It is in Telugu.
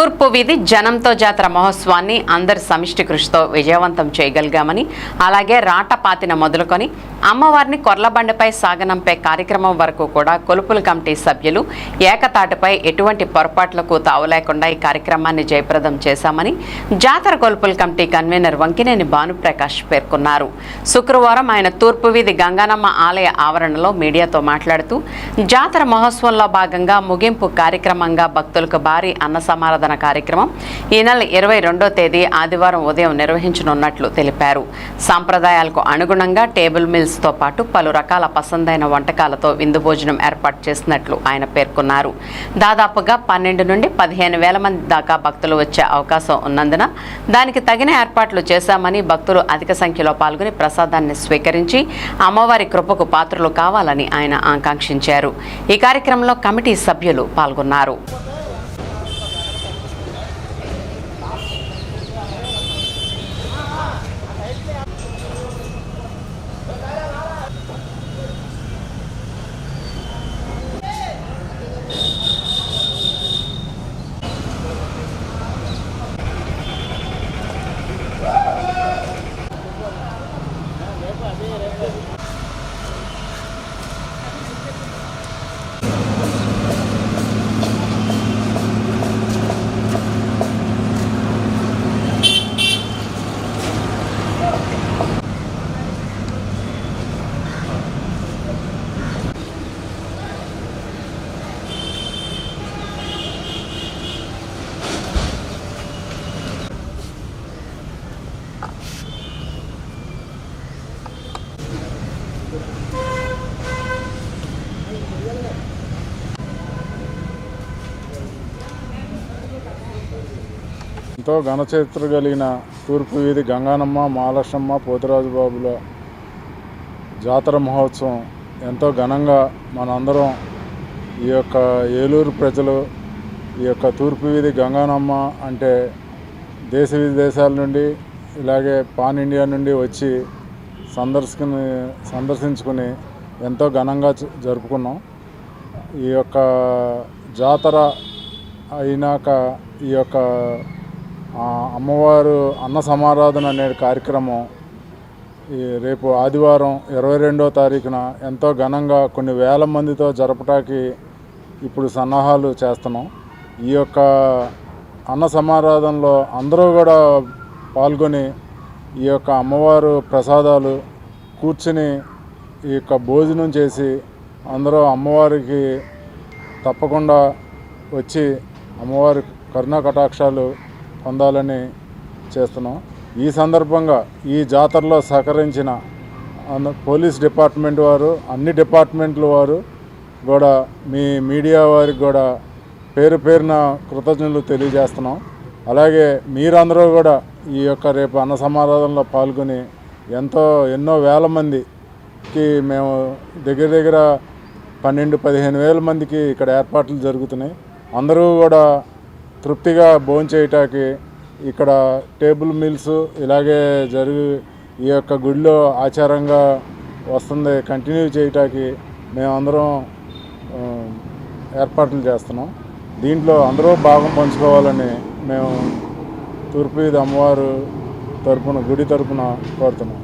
తూర్పు వీధి జనంతో జాతర మహోత్సవాన్ని అందరి సమిష్టి కృషితో విజయవంతం చేయగలిగామని, అలాగే రాటపాతిన మొదలుకొని అమ్మవారిని కొర్లబండపై సాగనంపే కార్యక్రమం వరకు కూడా కొలుపుల కమిటీ సభ్యులు ఏకతాటిపై ఎటువంటి పొరపాట్లకు తావులేకుండా ఈ కార్యక్రమాన్ని జయప్రదం చేశామని జాతర కొలుపుల కమిటీ కన్వీనర్ వంకినేని భానుప్రకాష్ పేర్కొన్నారు. శుక్రవారం ఆయన తూర్పు వీధి గంగానమ్మ ఆలయ ఆవరణలో మీడియాతో మాట్లాడుతూ జాతర మహోత్సవంలో భాగంగా ముగింపు కార్యక్రమంగా భక్తులకు భారీ అన్న సమారాధన కార్యక్రమం ఈ నెల 22వ తేదీ ఆదివారం ఉదయం నిర్వహించనున్నట్లు తెలిపారు. సాంప్రదాయాలకు అనుగుణంగా టేబుల్ మిల్స్ తో పాటు పలు రకాల పసందైన వంటకాలతో విందు భోజనం ఏర్పాటు చేసినట్లు ఆయన పేర్కొన్నారు. దాదాపుగా 12 నుండి 15,000 మంది దాకా భక్తులు వచ్చే అవకాశం ఉన్నందున దానికి తగిన ఏర్పాట్లు చేశామని, భక్తులు అధిక సంఖ్యలో పాల్గొని ప్రసాదాన్ని స్వీకరించి అమ్మవారి కృపకు పాత్రలు కావాలని ఆయన ఆకాంక్షించారు. ఈ కార్యక్రమంలో కమిటీ సభ్యులు పాల్గొన్నారు. ఎంతో ఘనచరిత్ర కలిగిన తూర్పు వీధి గంగానమ్మ, మహాలక్ష్మమ్మ, పోతురాజుబాబుల జాతర మహోత్సవం ఎంతో ఘనంగా మనందరం ఈ యొక్క ఏలూరు ప్రజలు ఈ యొక్క తూర్పు వీధి గంగానమ్మ అంటే దేశ విదేశాల నుండి ఇలాగే పాన్ ఇండియా నుండి వచ్చి సందర్శించుకుని ఎంతో ఘనంగా జరుపుకున్నాం. ఈ యొక్క జాతర అయినాక ఈ యొక్క అమ్మవారు అన్న సమారాధన అనే కార్యక్రమం రేపు ఆదివారం 22వ తారీఖున ఎంతో ఘనంగా కొన్ని వేల మందితో జరపటానికి ఇప్పుడు సన్నాహాలు చేస్తున్నాం. ఈ యొక్క అన్న సమారాధనలో అందరూ కూడా పాల్గొని ఈ యొక్క అమ్మవారు ప్రసాదాలు కూర్చుని ఈ యొక్క భోజనం చేసి అందరూ అమ్మవారికి తప్పకుండా వచ్చి అమ్మవారి కరుణా కటాక్షాలు పొందాలని చేస్తున్నాం. ఈ సందర్భంగా ఈ జాతరలో సహకరించిన పోలీస్ డిపార్ట్మెంట్ వారు, అన్ని డిపార్ట్మెంట్ల వారు కూడా, మీ మీడియా వారికి కూడా పేరు పేరున కృతజ్ఞతలు తెలియజేస్తున్నాం. అలాగే మీరందరూ కూడా ఈ యొక్క రేపు అన్న సమారాధనలో పాల్గొని ఎన్నో వేల మందికి మేము దగ్గర 12-15 మందికి ఇక్కడ ఏర్పాట్లు జరుగుతున్నాయి. అందరూ కూడా తృప్తిగా భోంచేయటానికి ఇక్కడ టేబుల్ మిల్స్ ఇలాగే ఈ యొక్క గుడిలో ఆచారంగా వస్తుంది కంటిన్యూ చేయటానికి మేమందరం ఏర్పాట్లు చేస్తున్నాం. దీంట్లో అందరూ భాగం పంచుకోవాలని మేము తూర్పు వీధి అమ్మవారు గుడి తరపున కోరుతున్నాం.